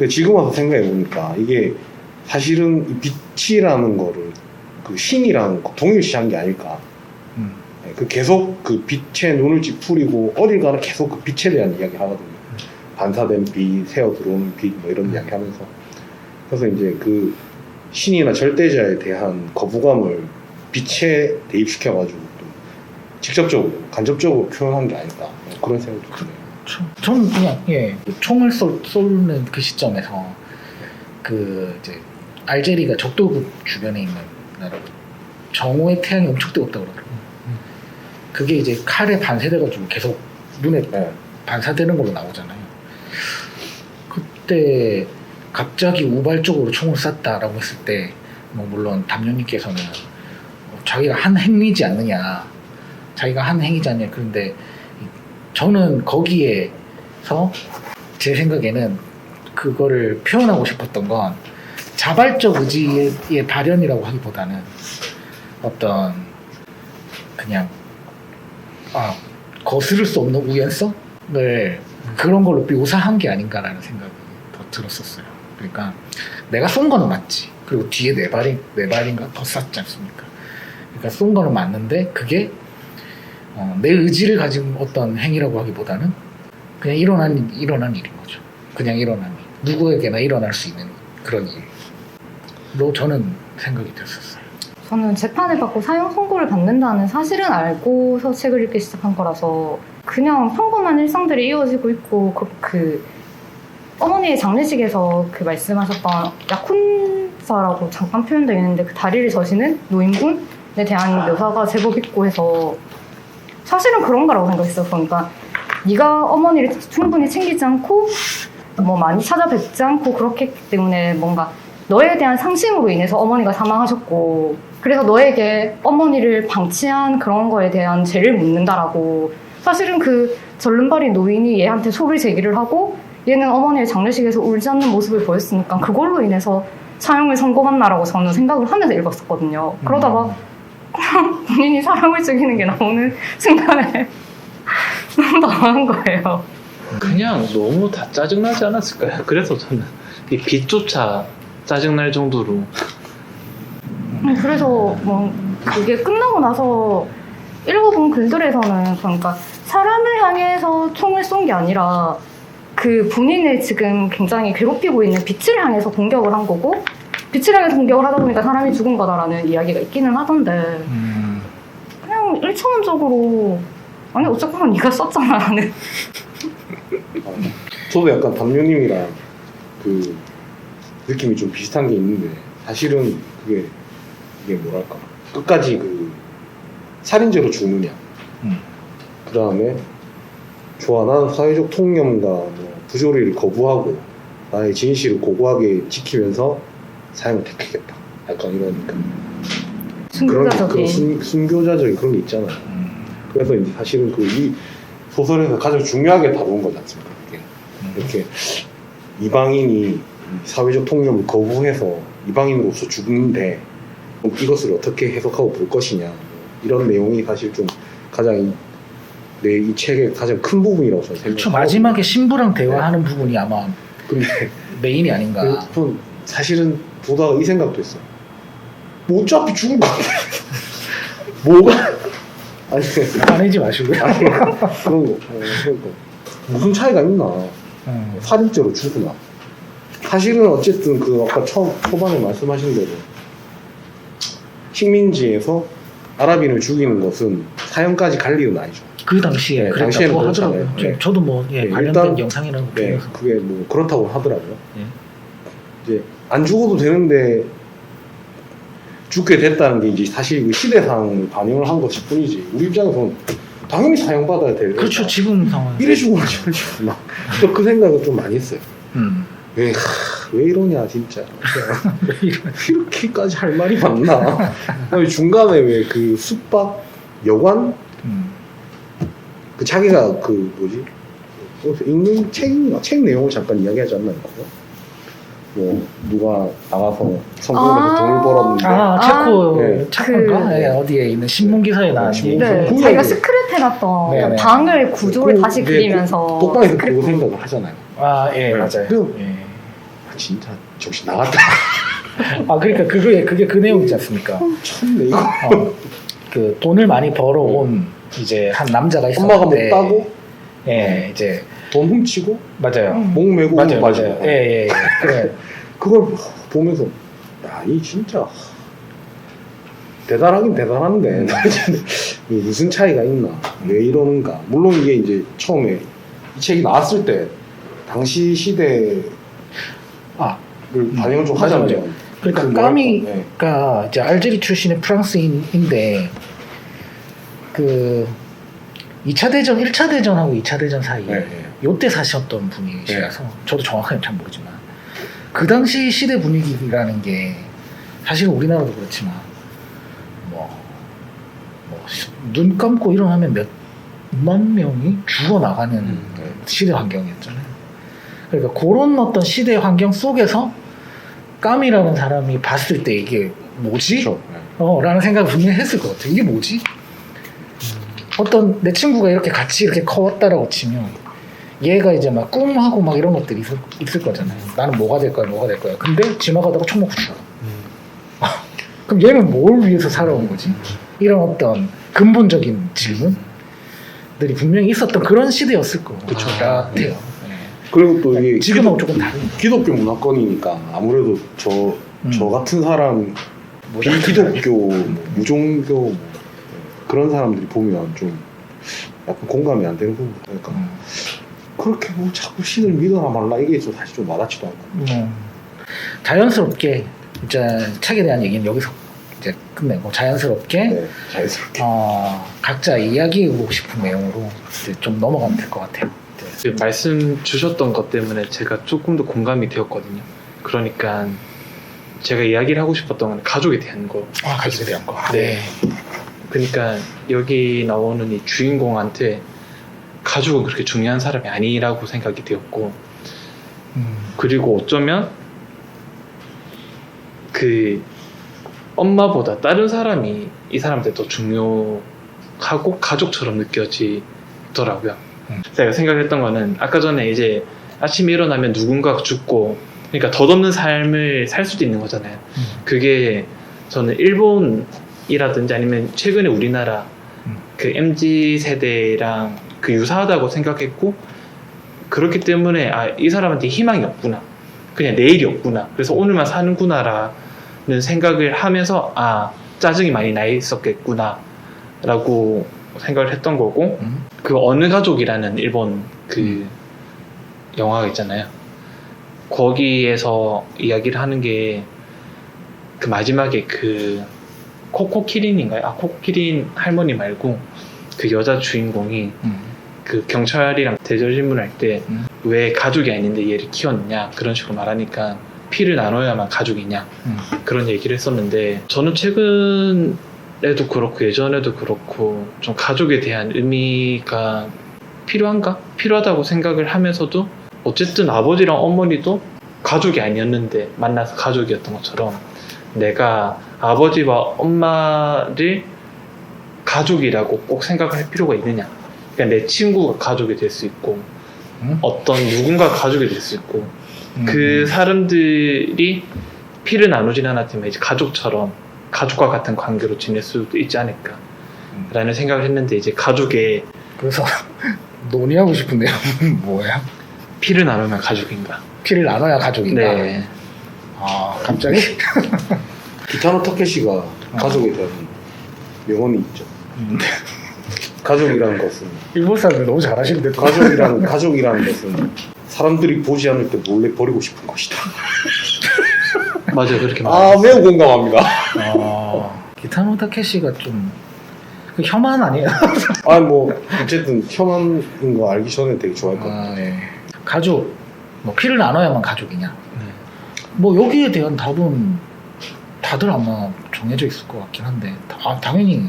지금 와서 생각해 보니까 이게 사실은 이 빛이라는 거를 그 신이랑 동일시한 게 아닐까. 그 계속 그 빛에 눈을 찌푸리고 어딜 가나 계속 그 빛에 대한 이야기 하거든요. 반사된 빛, 새어 들어오는 빛, 뭐 이런 이야기 하면서. 그래서 이제 그 신이나 절대자에 대한 거부감을 빛에 대입시켜가지고 또 직접적으로, 간접적으로 표현한 게 아닐까. 그런 생각도 드네요. 저는 그냥, 총을 쏘는 그 시점에서 그 이제 알제리가 적도급 주변에 있는 나라고 정오의 태양이 엄청 뜨겁다고 그러더라고요. 그게 이제 칼에 반사돼가지고 계속 눈에 반사되는 걸로 나오잖아요. 그때 갑자기 우발적으로 총을 쐈다라고 했을 때, 뭐 물론 담요님께서는 자기가 한 행위지 않느냐, 그런데 저는 거기에서 제 생각에는 그거를 표현하고 싶었던 건 자발적 의지의 발현이라고 하기보다는 어떤 그냥 거스를 수 없는 우연성을 그런 걸로 묘사한 게 아닌가라는 생각이 더 들었었어요. 그러니까 내가 쏜 거는 맞지. 그리고 뒤에 네 발인가 더 쐈지 않습니까? 그러니까 쏜 거는 맞는데 그게 내 의지를 가진 어떤 행위라고 하기보다는 그냥 일어난 일인 거죠. 그냥 일어난 일. 누구에게나 일어날 수 있는 그런 일로 저는 생각이 됐었어요. 저는 재판을 받고 사형 선고를 받는다는 사실은 알고서 책을 읽기 시작한 거라서 그냥 평범한 일상들이 이어지고 있고 그 어머니의 장례식에서 그 말씀하셨던 약혼사라고 잠깐 표현되어 있는데 그 다리를 저시는 노인분에 대한 묘사가 제법 있고 해서 사실은 그런가라고 생각했어요. 그러니까 네가 어머니를 충분히 챙기지 않고 뭐 많이 찾아뵙지 않고 그렇게 했기 때문에 뭔가 너에 대한 상심으로 인해서 어머니가 사망하셨고 그래서 너에게 어머니를 방치한 그런 거에 대한 죄를 묻는다라고 사실은 그 절름발이 노인이 얘한테 소를 제기를 하고 얘는 어머니의 장례식에서 울지 않는 모습을 보였으니까 그걸로 인해서 사형을 선고받나라고 저는 생각을 하면서 읽었었거든요. 그러다가 본인이 사람을 죽이는 게 나오는 순간에 너무 당황한 거예요. 그냥 너무 다 짜증나지 않았을까요? 그래서 저는 이 빛조차 짜증날 정도로 그래서 뭐 그게 끝나고 나서 읽어본 글들에서는 그러니까 사람을 향해서 총을 쏜 게 아니라 그 본인을 지금 굉장히 괴롭히고 있는 빛을 향해서 공격을 한 거고 빛을 향해서 공격을 하다 보니까 사람이 죽은 거다라는 이야기가 있기는 하던데 그냥 일차원적으로 아니 어쨌거나 네가 썼잖아 라는 저도 약간 담요님이랑 그 느낌이 좀 비슷한 게 있는데 사실은 이게 뭐랄까 끝까지 그 살인죄로 죽느냐 그 다음에 좋아 나는 사회적 통념과 뭐 부조리를 거부하고 나의 진실을 고고하게 지키면서 사형을 택하겠다 약간 이런 순교자적인 순교자적인 그런 게 있잖아요. 그래서 이제 사실은 그 이 소설에서 가장 중요하게 다룬 거지 않습니까? 이렇게 이방인이 사회적 통념을 거부해서 이방인으로서 죽는데 이것을 어떻게 해석하고 볼 것이냐 이런 내용이 사실 좀 가장 이 책의 가장 큰 부분이라고 저는 생각합니다. 그렇죠. 마지막에 신부랑 대화하는 부분이 아마 근데 메인이 아닌가. 전 사실은 보다가 이 생각도 했어요. 뭐 어차피 죽을 거 같아. 뭐가 아니 화내지 마시고요. 아니 그런 거 그러니까 무슨 차이가 있나? 살인죄로 죽으나? 사실은 어쨌든 그 아까 초반에 말씀하신 대로 식민지에서 아랍인을 죽이는 것은 사형까지 갈 일은 아니죠. 그 당시에 네, 그랬다고 하더라고요. 네. 저도 뭐 관련된 일단, 영상이나 네, 그게 뭐 그렇다고 하더라고요. 네. 이제 안 죽어도 되는데 죽게 됐다는 게 이제 사실 그 시대상을 반영을 한 것일 뿐이지. 우리 입장에서는 당연히 사형받아야 될. 그렇죠. 지금 상황. 이래 죽으면 저래 죽으나. 또 그 생각을 좀 많이 했어요. 왜 이러냐 진짜. 이렇게까지 할 말이 맞나? 중간에 왜 그 숙박 여관 그 자기가 그 뭐지 읽는 책 내용을 잠깐 이야기하지 않나요? 뭐 누가 나가서 성공해서 돈을 벌었는데 체코인가? 네, 어디에 있는 신문 기사에 나온 얘기. 네, 자기가 스크랩 해놨던 네, 네. 방을 구조를 다시 그리면서 독방에서 그거 생각을 하잖아요. 맞아요. 진짜 정신 나갔다. 아 그러니까 그게 그 내용이지 않습니까? 참네 이거. 그 돈을 많이 벌어온 이제 한 남자가 있었는데 엄마가 먹다고 예 이제 돈 훔치고 맞아요. 목 메고 맞아요. 빠지고. 예. 그래. 그걸 보면서 야, 이 진짜 대단하긴 대단한데 이게 무슨 차이가 있나? 왜 이러는가? 물론 이게 이제 처음에 이 책이 나왔을 때 당시 시대를 반영을 좀 맞아, 하자면 맞아. 그러니까 그 뭐랄까, 까미가 이제 알제리 출신의 프랑스인인데 그 2차 대전, 1차 대전하고 2차 대전 사이에 네. 요때 사셨던 분이시라서 저도 정확하게 잘 모르지만 그 당시 시대 분위기라는 게 사실 우리나라도 그렇지만 눈 감고 일어나면 몇만 명이 죽어나가는 시대 환경이었잖아요. 그러니까 그런 어떤 시대 환경 속에서 까미라는 사람이 봤을 때 이게 뭐지? 그렇죠. 라는 생각을 분명히 했을 것 같아요. 이게 뭐지? 어떤 내 친구가 이렇게 같이 이렇게 커왔다라고 치면 얘가 이제 막 꿈하고 막 이런 것들이 있을 거잖아요. 나는 뭐가 될 거야. 근데 지나가다가 총 맞고 죽어. 그럼 얘는 뭘 위해서 살아온 거지? 이런 어떤 근본적인 질문들이 분명히 있었던 그런 시대였을 것 같아요. 네. 그리고 또 이게 지금하고 조금 다른 기독교 문화권이니까 아무래도 저 같은 사람 비기독교, 뭐 무종교 뭐 그런 사람들이 보면 좀 약간 공감이 안 되는 부분. 그러니까 그렇게 뭐 자꾸 신을 믿어라 말라 이게 좀 사실 좀 와닿지도 않고. 자연스럽게 이제 책에 대한 얘기는 여기서 이제 끝내고 자연스럽게 네, 자연스럽게. 각자 이야기하고 싶은 내용으로 이제 좀 넘어가면 될 것 같아요. 그 말씀 주셨던 것 때문에 제가 조금 더 공감이 되었거든요. 그러니까 제가 이야기를 하고 싶었던 건 가족에 대한 거. 가족에 대한 거. 네. 그러니까 여기 나오는 이 주인공한테 가족은 그렇게 중요한 사람이 아니라고 생각이 되었고, 그리고 어쩌면 그 엄마보다 다른 사람이 이 사람한테 더 중요하고 가족처럼 느껴지더라고요. 제가 생각했던 거는 아까 전에 이제 아침에 일어나면 누군가가 죽고, 그러니까 덧없는 삶을 살 수도 있는 거잖아요. 그게 저는 일본이라든지 아니면 최근에 우리나라 그 MZ 세대랑 그 유사하다고 생각했고, 그렇기 때문에 이 사람한테 희망이 없구나, 그냥 내일이 없구나, 그래서 오늘만 사는구나라는 생각을 하면서 짜증이 많이 나 있었겠구나 라고 생각을 했던 거고, 그 어느 가족이라는 일본 그 영화가 있잖아요. 거기에서 이야기를 하는 게 그 마지막에 그 코코키린인가요? 코코키린 할머니 말고 그 여자 주인공이 그 경찰이랑 대절질문을 할 때 왜 가족이 아닌데 얘를 키웠느냐 그런 식으로 말하니까 피를 나눠야만 가족이냐 그런 얘기를 했었는데, 저는 최근에도 그렇고 예전에도 그렇고 좀 가족에 대한 의미가 필요하다고 생각을 하면서도, 어쨌든 아버지랑 어머니도 가족이 아니었는데 만나서 가족이었던 것처럼 내가 아버지와 엄마를 가족이라고 꼭 생각을 할 필요가 있느냐. 그러니까 내 친구가 가족이 될 수 있고 어떤 누군가가 가족이 될 수 있고 그 사람들이 피를 나누진 않았지만 이제 가족처럼 가족과 같은 관계로 지낼 수도 있지 않을까 라는 생각을 했는데, 이제 가족의 그래서 논의하고 싶은 내용은 뭐야? 피를 나누면 가족인가? 피를 나눠야 가족인가? 네. 갑자기? 기타노 타케시가 가족에 대한 명언이 있죠. 가족이라는 것은 일본 사람들 너무 잘하시는데 가족이라는 것은 사람들이 보지 않을 때 몰래 버리고 싶은 것이다. 맞아요, 그렇게 말해요. 매우 공감합니다. 기타노 타케시가 좀 그 혐한 아니에요? 뭐 어쨌든 혐한인 거 알기 전에 되게 좋아했거든요. 네. 가족, 뭐 피를 나눠야만 가족이냐? 뭐 여기에 대한 답은 다들 아마 정해져 있을 것 같긴 한데, 당연히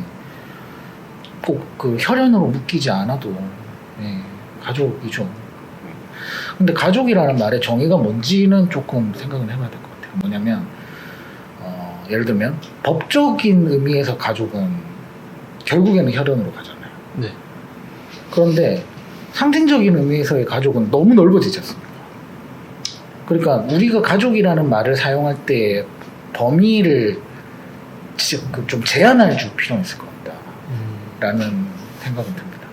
꼭 그 혈연으로 묶이지 않아도 가족이죠. 근데 가족이라는 말의 정의가 뭔지는 조금 생각을 해봐야 될 것 같아요. 뭐냐면 예를 들면 법적인 의미에서 가족은 결국에는 혈연으로 가잖아요. 네. 그런데 상징적인 의미에서의 가족은 너무 넓어지지 않습니까? 그러니까 우리가 가족이라는 말을 사용할 때 범위를 진짜 좀 제한할 줄 필요는 있을 것 같다라는 생각이 듭니다.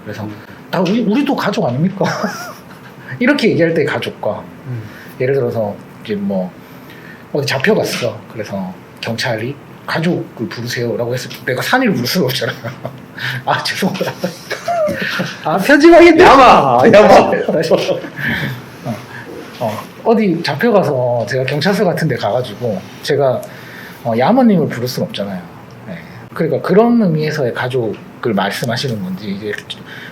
그래서 다 우리도 가족 아닙니까? 이렇게 얘기할 때 가족과 예를 들어서 이제 뭐 어디 잡혀갔어. 그래서 경찰이 가족을 부르세요라고 했을 때 내가 산이를 부를 수가 없잖아요. 아 죄송합니다. 아 편집하겠네. 야마. 다시. 어디 잡혀가서 제가 경찰서 같은 데 가가지고 제가 야머님을 부를 수는 없잖아요. 네. 그러니까 그런 의미에서의 가족을 말씀하시는 건지 이제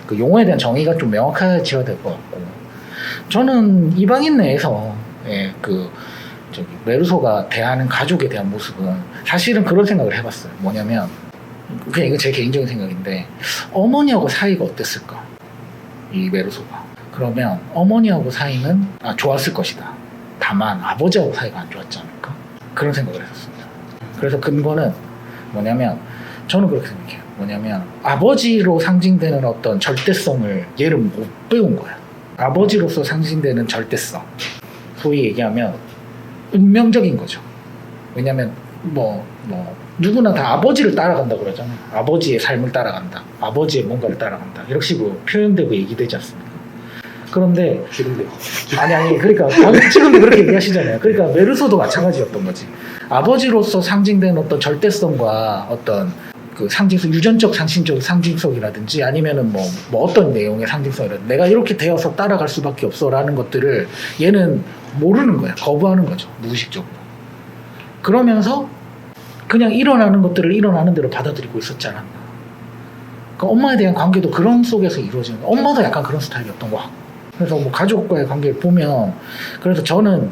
그 용어에 대한 정의가 좀 명확해져야 될 것 같고 저는 이방인 내에서 예, 그 저기 메르소가 대하는 가족에 대한 모습은 사실은 그런 생각을 해봤어요. 뭐냐면 그냥 이거 제 개인적인 생각인데 어머니하고 사이가 어땠을까? 이 메르소가. 그러면 어머니하고 사이는 좋았을 것이다. 다만 아버지하고 사이가 안 좋았지 않을까? 그런 생각을 했었습니다. 그래서 근거는 뭐냐면 저는 그렇게 생각해요. 뭐냐면 아버지로 상징되는 어떤 절대성을 얘를 못 배운 거야. 아버지로서 상징되는 절대성. 소위 얘기하면 운명적인 거죠. 왜냐면 누구나 다 아버지를 따라간다 그러잖아요. 아버지의 삶을 따라간다. 아버지의 뭔가를 따라간다. 이런 식으로 표현되고 얘기되지 않습니까? 그런데 싫은데요. 아니 그러니까 지금도 그렇게 얘기하시잖아요. 그러니까 메르소도 마찬가지였던 거지. 아버지로서 상징되는 어떤 절대성과 어떤 그 상징성, 유전적 상징성이라든지 아니면은 뭐 어떤 내용의 상징성이라든지 내가 이렇게 되어서 따라갈 수밖에 없어라는 것들을 얘는 모르는 거야. 거부하는 거죠. 무의식적으로. 그러면서 그냥 일어나는 것들을 일어나는 대로 받아들이고 있었지 않았나. 그러니까 엄마에 대한 관계도 그런 속에서 이루어지는 거야. 엄마도 약간 그런 스타일이었던 것 같고. 그래서 뭐 가족과의 관계를 보면 그래서 저는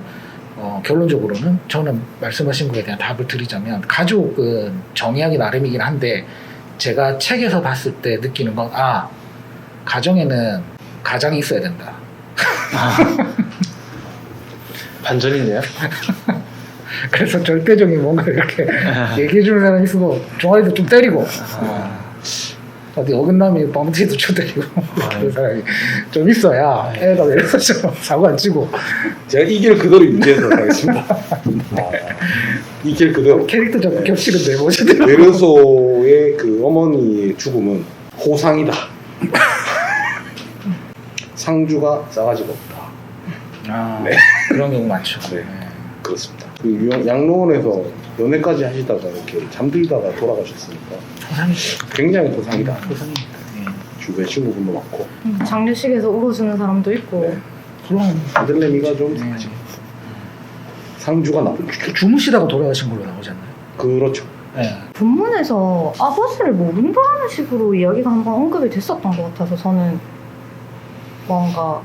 결론적으로는 저는 말씀하신 거에 대한 답을 드리자면 가족은 정의하기 나름이긴 한데 제가 책에서 봤을 때 느끼는 건 가정에는 가장이 있어야 된다. 반전인데요? 그래서 절대적인 뭔가 이렇게 얘기해주는 사람이 있으고 종아리도 좀 때리고 어디 어긋나면 뻥튀도 쳐 때리고 그런 사람이 좀 있어야 애가 왜 이래서 좀 사고 안 치고 제가 이 길 그대로 유지해서 가겠습니다. 이 길 그대로. 캐릭터 좀 겹치는데 뭐지? 메르소의 그 어머니의 죽음은 호상이다. 상주가 싸가지가 없다. 네. 그런 경우 많죠. 네. 그렇습니다. 그 양로원에서 연애까지 하시다가 이렇게 잠들다가 돌아가셨으니까 호상이죠. 굉장히 호상이다. 호상입니다. 주변 친구분도 많고 장례식에서 울어주는 사람도 있고. 네. 그럼 아들내미가 좀 상주가 나쁜 주무시다가 돌아가신 걸로 나오지 않나요? 그렇죠. 네. 본문에서 아버지를 모른다는 식으로 이야기가 한번 언급이 됐었던 것 같아서 저는 뭔가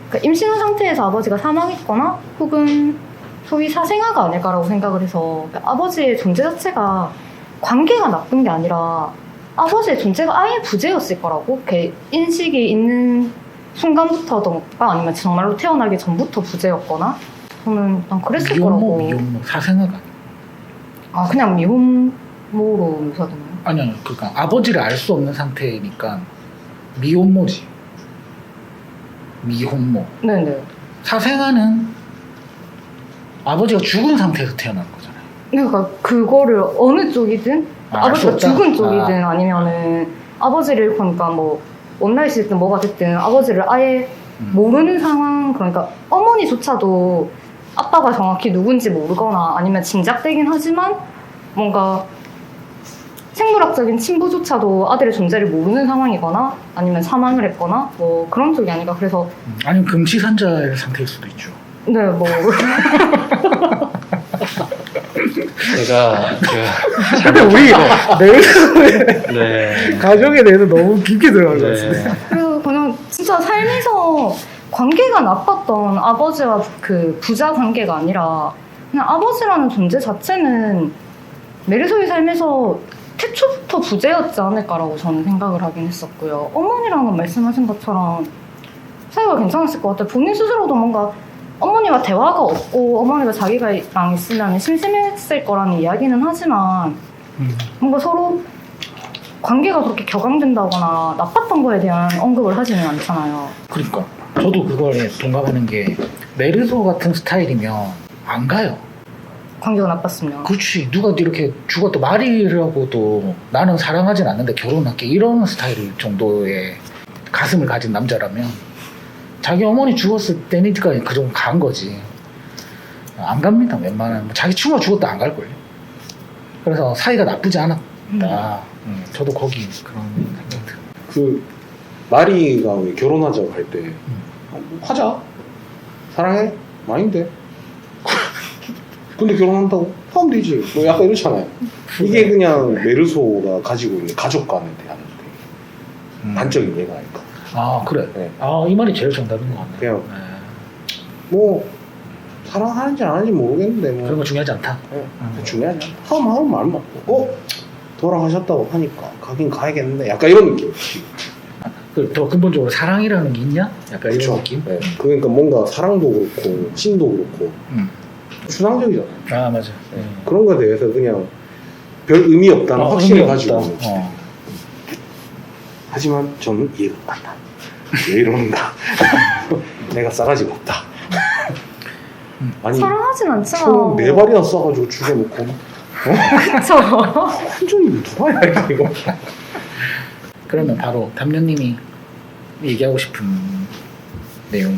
그러니까 임신한 상태에서 아버지가 사망했거나 혹은 소위 사생아가 아닐까라고 생각을 해서 그러니까 아버지의 존재 자체가 관계가 나쁜 게 아니라 아버지의 존재가 아예 부재였을 거라고 이렇게 인식이 있는 순간부터던가 아니면 정말로 태어나기 전부터 부재였거나 저는 난 그랬을 거라고. 미혼모 사생아가 그냥 미혼모로 묘사되나요? 아니요. 그러니까 아버지를 알 수 없는 상태니까 미혼모지. 미혼모. 네네. 사생아는 아버지가 죽은 상태에서 태어난 거잖아요. 그러니까 그거를 어느 쪽이든 아버지가 죽은 쪽이든 아니면은 아버지를 잃고 그러니까 뭐 원나잇이든 뭐가 됐든 아버지를 아예 모르는 상황 그러니까 어머니조차도 아빠가 정확히 누군지 모르거나 아니면 짐작되긴 하지만 뭔가 생물학적인 친부조차도 아들의 존재를 모르는 상황이거나 아니면 사망을 했거나 뭐 그런 쪽이 아닌가 그래서 아니면 금치산자의 상태일 수도 있죠. 네 뭐 제가 근데 우리 메르소의 네. 가족에 대해서 너무 깊게 들어간 것 네. 같습니다. 그래서 그냥 진짜 삶에서 관계가 나빴던 아버지와 그 부자 관계가 아니라 그냥 아버지라는 존재 자체는 메르소의 삶에서 태초부터 부재였지 않을까라고 저는 생각을 하긴 했었고요. 어머니랑은 말씀하신 것처럼 사이가 괜찮았을 것 같아요. 본인 스스로도 뭔가 어머니와 대화가 없고 어머니가 자기랑 있으면 심심했을 거라는 이야기는 하지만 뭔가 서로 관계가 그렇게 격앙된다거나 나빴던 거에 대한 언급을 하지는 않잖아요. 그러니까 저도 그거에 동감하는 게 메르소 같은 스타일이면 안 가요. 관계가 나빴으면. 그렇지. 누가 이렇게 죽었다 말이라고도 나는 사랑하진 않는데 결혼할게 이런 스타일 정도의 가슴을 가진 남자라면 자기 어머니 죽었을 때니까 그 정도 간 거지. 안 갑니다. 웬만하면 뭐 자기 친구가 죽었다 안 갈걸요. 그래서 사이가 나쁘지 않았다. 저도 거기 그런 생각 들어요. 그 마리가 왜 결혼하자고 할 때 하자 사랑해 아닌데 근데 결혼한다고 하면 되지 뭐 약간 이렇잖아요. 이게 그냥 메르소가 가지고 있는 가족관에 대한 단적인 예가 아닐까. 아 그래. 네. 아 이 말이 제일 정답인 것 같네. 그냥 네. 뭐 사랑하는지 안 하는지 모르겠는데 뭐 그런 거 중요하지 않다. 네, 중요하지 않다. 하면 말 맞고 돌아가셨다고 하니까 가긴 가야겠는데 약간 이런 느낌. 더 근본적으로 사랑이라는 게 있냐? 약간 그쵸? 이런 느낌. 네. 그러니까 뭔가 사랑도 그렇고 신도 그렇고 추상적이잖아요. 아 맞아. 그런 거에 대해서 그냥 별 의미 없다는 확신을 의미 가지고 없다. 있는. 하지만 저는 이해가 안 간다. 왜 이러는가? 내가 싸가지가 없다. 아니 사랑하진 않지만. 총 4발이나 쏴가지고 죽여놓고 그쵸. 완전히 누가야 이거. 그러면 바로 담요님이 얘기하고 싶은 내용.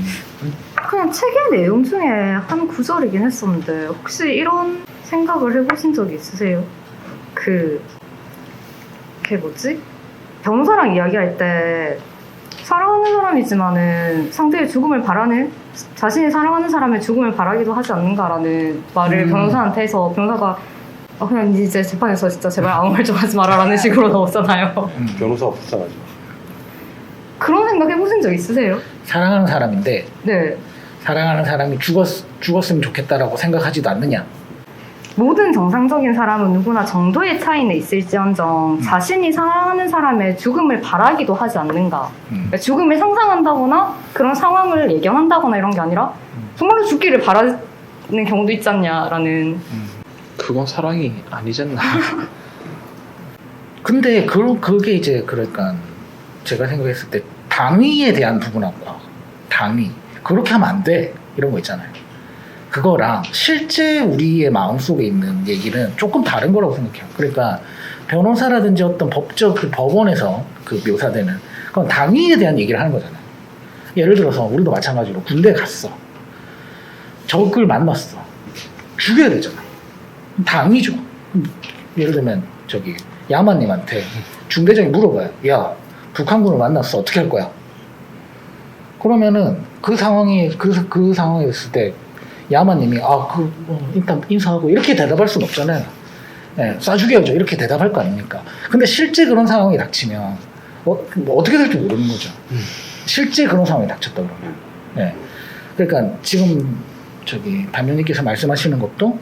그냥 책의 내용 중에 한 구절이긴 했었는데 혹시 이런 생각을 해보신 적이 있으세요? 그게 뭐지? 변호사랑 이야기할 때 사랑하는 사람이지만은 상대의 죽음을 바라는 자신이 사랑하는 사람의 죽음을 바라기도 하지 않는가라는 말을 변호사한테 해서 변호사가 그냥 이제 재판에서 진짜 제발 아무 말 좀 하지 마라라는 식으로 나왔잖아요. 변호사가 불쌍하지. 그런 생각 해보신 적 있으세요? 사랑하는 사람인데 네. 사랑하는 사람이 죽었으면 좋겠다라고 생각하지도 않느냐? 모든 정상적인 사람은 누구나 정도의 차이는 있을지언정 자신이 사랑하는 사람의 죽음을 바라기도 하지 않는가. 그러니까 죽음을 상상한다거나 그런 상황을 예견한다거나 이런 게 아니라 정말로 죽기를 바라는 경우도 있지 않냐라는. 그건 사랑이 아니잖아. 근데 그게 이제 그러니까 제가 생각했을 때 당위에 대한 부분하고 당위 그렇게 하면 안 돼 이런 거 있잖아요. 그거랑 실제 우리의 마음속에 있는 얘기는 조금 다른 거라고 생각해요. 그러니까 변호사라든지 어떤 법적 그 법원에서 그 묘사되는 그건 당위에 대한 얘기를 하는 거잖아요. 예를 들어서 우리도 마찬가지로 군대 갔어. 적을 만났어. 죽여야 되잖아. 당위죠. 예를 들면 저기 야마님한테 중대장이 물어봐요. 야, 북한군을 만났어. 어떻게 할 거야? 그러면은 그 상황에 그 상황에 있을 때 야마님이 일단 인사하고 이렇게 대답할 수는 없잖아요. 네, 쏴 죽여야죠. 이렇게 대답할 거 아닙니까? 근데 실제 그런 상황이 닥치면 어떻게 될지 모르는 거죠. 실제 그런 상황이 닥쳤다 그러면. 네. 그러니까 지금 저기 담요님께서 말씀하시는 것도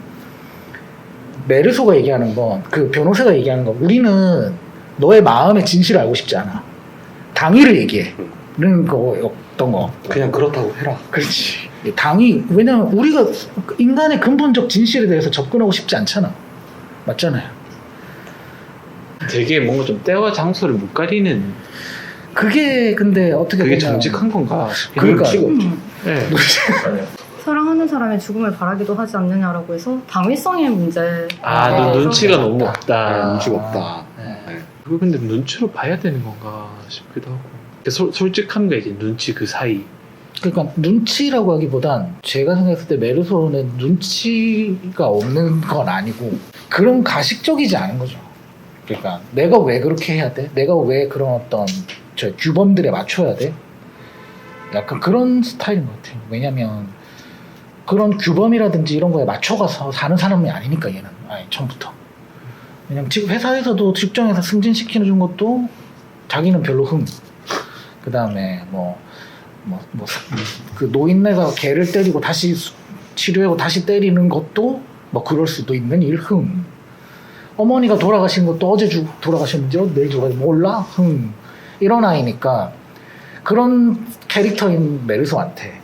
메르소가 얘기하는 건 그 변호사가 얘기하는 건 우리는 너의 마음의 진실을 알고 싶지 않아. 당위를 얘기해는 거였던 거. 그냥 그렇다고 해라. 그렇지. 당위 왜냐면 우리가 인간의 근본적 진실에 대해서 접근하고 싶지 않잖아. 맞잖아요. 되게 뭔가 좀 때와 장소를 못 가리는 그게 근데 어떻게 그게 보면 정직한 건가? 그러니까. 네. 사랑하는 사람의 죽음을 바라기도 하지 않느냐라고 해서 당위성의 문제. 눈치가 너무 없다. 눈치가 없다. 네. 그거 근데 눈치로 봐야 되는 건가 싶기도 하고. 솔직함과 이제 눈치 그 사이. 그러니까 눈치라고 하기보단 제가 생각했을 때 메르소는 눈치가 없는 건 아니고 그런 가식적이지 않은 거죠. 그러니까 내가 왜 그렇게 해야 돼? 내가 왜 그런 어떤 저 규범들에 맞춰야 돼? 약간 그런 스타일인 것 같아요. 왜냐면 그런 규범이라든지 이런 거에 맞춰가서 사는 사람이 아니니까 얘는 처음부터. 왜냐면 지금 회사에서도 직장에서 승진시키는 것도 자기는 별로 그 다음에 그 노인네가 개를 때리고 다시 치료하고 다시 때리는 것도 그럴 수도 있는 일 어머니가 돌아가신 것도 어제 돌아가셨는지 내일 몰라 이런 아이니까 그런 캐릭터인 메르소한테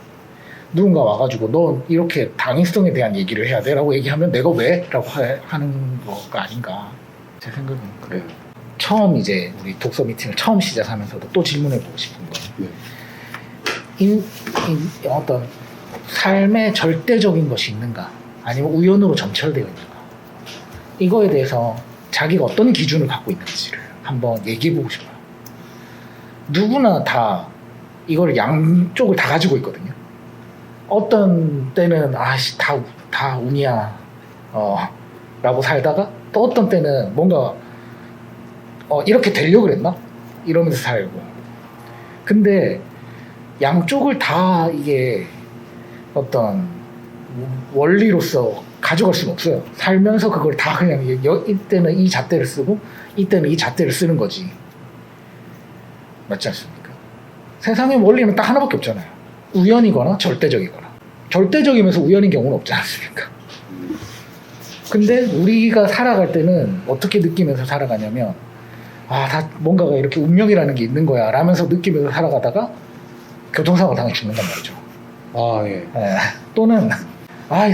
누군가 와가지고 너 이렇게 당위성에 대한 얘기를 해야 돼? 라고 얘기하면 내가 왜? 라고 하는 거가 아닌가 제 생각은 그래요. 처음 이제 우리 독서 미팅을 처음 시작하면서도 또 질문해보고 싶은 거 네. 어떤 삶의 절대적인 것이 있는가 아니면 우연으로 점철되어 있는가 이거에 대해서 자기가 어떤 기준을 갖고 있는지를 한번 얘기해보고 싶어요. 누구나 다 이걸 양쪽을 다 가지고 있거든요. 어떤 때는 아씨 다 운이야 라고 살다가 또 어떤 때는 뭔가 이렇게 되려고 그랬나? 이러면서 살고. 근데 양쪽을 다 이게 어떤 원리로서 가져갈 수는 없어요. 살면서 그걸 다 그냥 이때는 이 잣대를 쓰고 이때는 이 잣대를 쓰는 거지. 맞지 않습니까? 세상의 원리는 딱 하나밖에 없잖아요. 우연이거나 절대적이거나. 절대적이면서 우연인 경우는 없지 않습니까? 근데 우리가 살아갈 때는 어떻게 느끼면서 살아가냐면 다 뭔가가 이렇게 운명이라는 게 있는 거야 라면서 느끼면서 살아가다가 교통사고를 당해 죽는단 말이죠. 예. 또는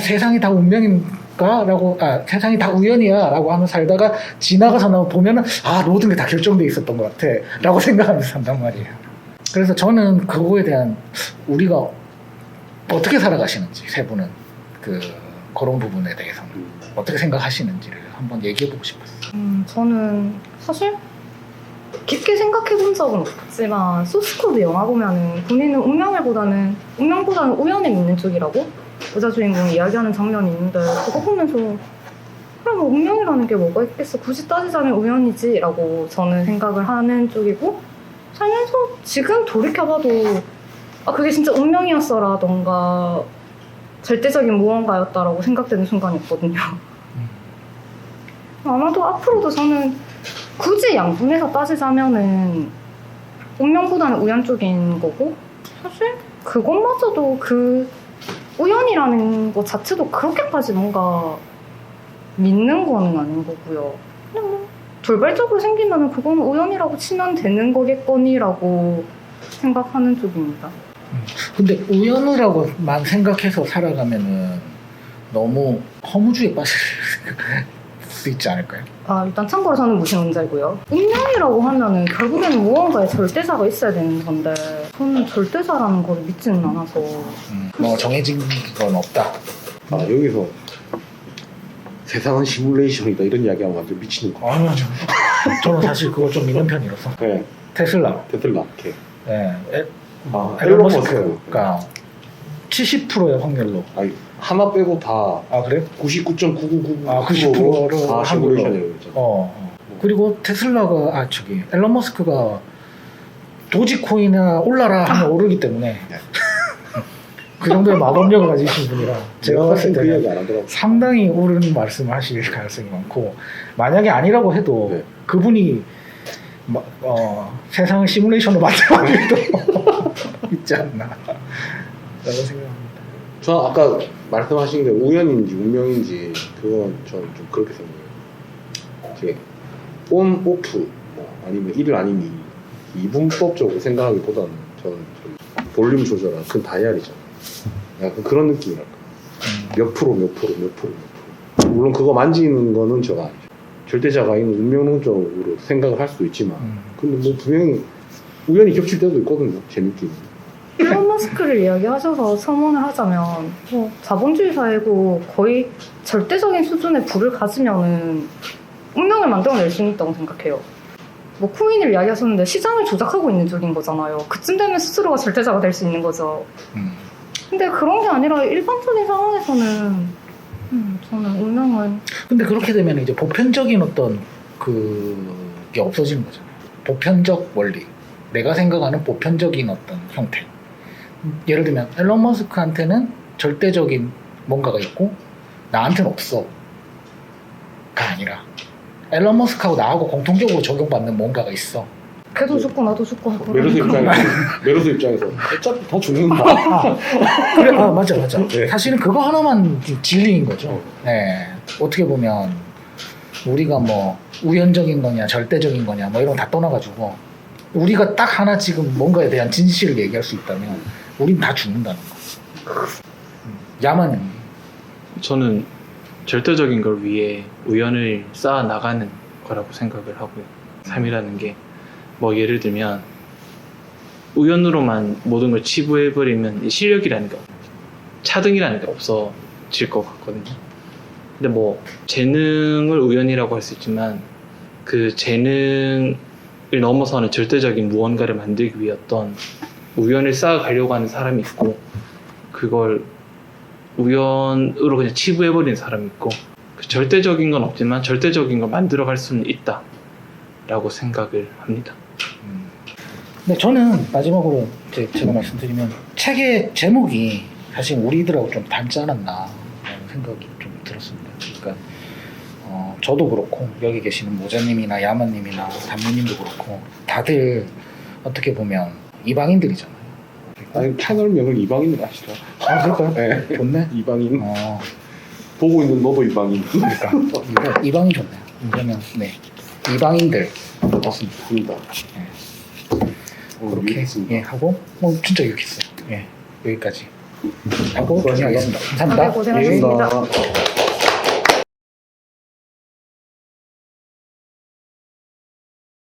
세상이 다 운명인가? 라고 세상이 다 우연이야 라고 하면서 살다가 지나가서 보면은 모든 게 다 결정돼 있었던 것 같아 라고 생각하면서 산단 말이에요. 그래서 저는 그거에 대한 우리가 어떻게 살아가시는지 세 분은 그런 부분에 대해서는 어떻게 생각하시는지를 한번 얘기해보고 싶었어요. 저는 사실 깊게 생각해 본 적은 없지만 소스코드 영화 보면은 본인은 운명보다는 우연에 믿는 쪽이라고 여자 주인공이 이야기하는 장면이 있는데 그거 보면서 그럼 뭐 운명이라는 게 뭐가 있겠어 굳이 따지자면 우연이지 라고 저는 생각을 하는 쪽이고 살면서 지금 돌이켜봐도 그게 진짜 운명이었어 라던가 절대적인 무언가였다라고 생각되는 순간이 있거든요. 아마도 앞으로도 저는 굳이 양분해서 따지자면은 운명보다는 우연 쪽인 거고 사실 그것마저도 우연이라는 것 자체도 그렇게까지 뭔가 믿는 거는 아닌 거고요. 그냥 뭐 돌발적으로 생기면은 그거는 우연이라고 치면 되는 거겠거니라고 생각하는 쪽입니다. 근데 우연이라고만 생각해서 살아가면은 너무 허무주의에 빠질 수 있지 않을까요? 일단 참고로 저는 무신론자이고요. 운명이라고 하면은 결국에는 무언가의 절대자가 있어야 되는 건데 저는 절대자라는 걸 믿지는 않아서 뭐 정해진 건 없다. 여기서 세상은 시뮬레이션이다 이런 이야기하면 완전 미치는 거. 아니요. 저는 사실 그걸 좀 믿는 편이라서. 네. 테슬라. 이렇게. 네. 앨런 머스크가 70%의 확률로. 하나 빼고 다. 그래? 99.999%. 90%로 다 시뮬레이션이에요. 그리고 테슬라가 앨런 머스크가 도지코인이나 올라라 하면 오르기 때문에 그 정도의 마법력을 가지신 분이라 제가 봤을 때는 상당히 옳은 말씀을 하실 가능성이 많고 만약에 아니라고 해도 그분이 세상을 시뮬레이션으로 만들 확률도 있지 않나 라고 생각합니다. 저는 아까 말씀하신 게 우연인지 운명인지 그건 저는 좀 그렇게 생각해요. 이게 온, 오프 아니면 일 아닌 이분법적으로 생각하기보다는 저는 좀 볼륨 조절한 그 다이아리잖아요. 약간 그런 느낌이랄까. 몇 프로. 물론 그거 만지는 거는 제가 아니죠. 절대자가 있는 운명론적으로 생각을 할 수도 있지만 근데 뭐 분명히 우연히 겹칠 때도 있거든요. 재밌게. 일론 머스크를 이야기하셔서 첨언을 하자면 자본주의 사회고 거의 절대적인 수준의 부를 가지면은 운명을 만들어낼 수 있다고 생각해요. 뭐 코인을 이야기하셨는데 시장을 조작하고 있는 쪽인 거잖아요. 그쯤 되면 스스로가 절대자가 될 수 있는 거죠. 근데 그런 게 아니라 일반적인 상황에서는 저는 운명은 근데 그렇게 되면 이제 보편적인 어떤 그게 없어지는 거잖아요. 보편적 원리 내가 생각하는 보편적인 어떤 형태 예를 들면 앨런 머스크한테는 절대적인 뭔가가 있고 나한테는 없어 가 아니라 앨런 머스크하고 나하고 공통적으로 적용받는 뭔가가 있어. 걔도 죽고 나도 죽고 하고 메르스 입장에서 어차피 다 죽는다. 그래, 맞아. 네. 사실은 그거 하나만 진리인 거죠. 네. 어떻게 보면 우리가 뭐 우연적인 거냐 절대적인 거냐 뭐 이런 거 다 떠나가지고 우리가 딱 하나 지금 뭔가에 대한 진실을 얘기할 수 있다면 우린 다 죽는다는 거. 야만은 저는 절대적인 걸 위해 우연을 쌓아 나가는 거라고 생각을 하고요. 삶이라는 게 뭐 예를 들면 우연으로만 모든 걸 치부해버리면 이 실력이라는 게 차등이라는 게 없어질 것 같거든요. 근데 뭐 재능을 우연이라고 할 수 있지만 그 재능을 넘어서는 절대적인 무언가를 만들기 위해 어떤 우연을 쌓아가려고 하는 사람이 있고 그걸 우연으로 그냥 치부해버리는 사람이 있고 그 절대적인 건 없지만 절대적인 걸 만들어갈 수는 있다라고 생각을 합니다. 근데 저는 마지막으로 제가 말씀드리면 책의 제목이 사실 우리들하고 좀 닮지 않았나라는 생각이 좀 들었습니다. 그러니까 저도 그렇고 여기 계시는 모자님이나 야마님이나 담무님도 그렇고 다들 어떻게 보면 이방인들이잖아요. 아니 채널명을 이방인으로 하시죠. 아 그럴까요? 네. 좋네. 이방인. 보고 있는 너도 이방인. 그러니까 이방이 좋네요. 왜냐면 네 이방인들 좋습니다. 좋습니다. 그렇게 유익했습니다. 예 하고 진짜 유익했어요. 예 여기까지 하고 수고하셨습니다. 정리하겠습니다. 감사합니다. 네, 고생하셨습니다. 고맙습니다.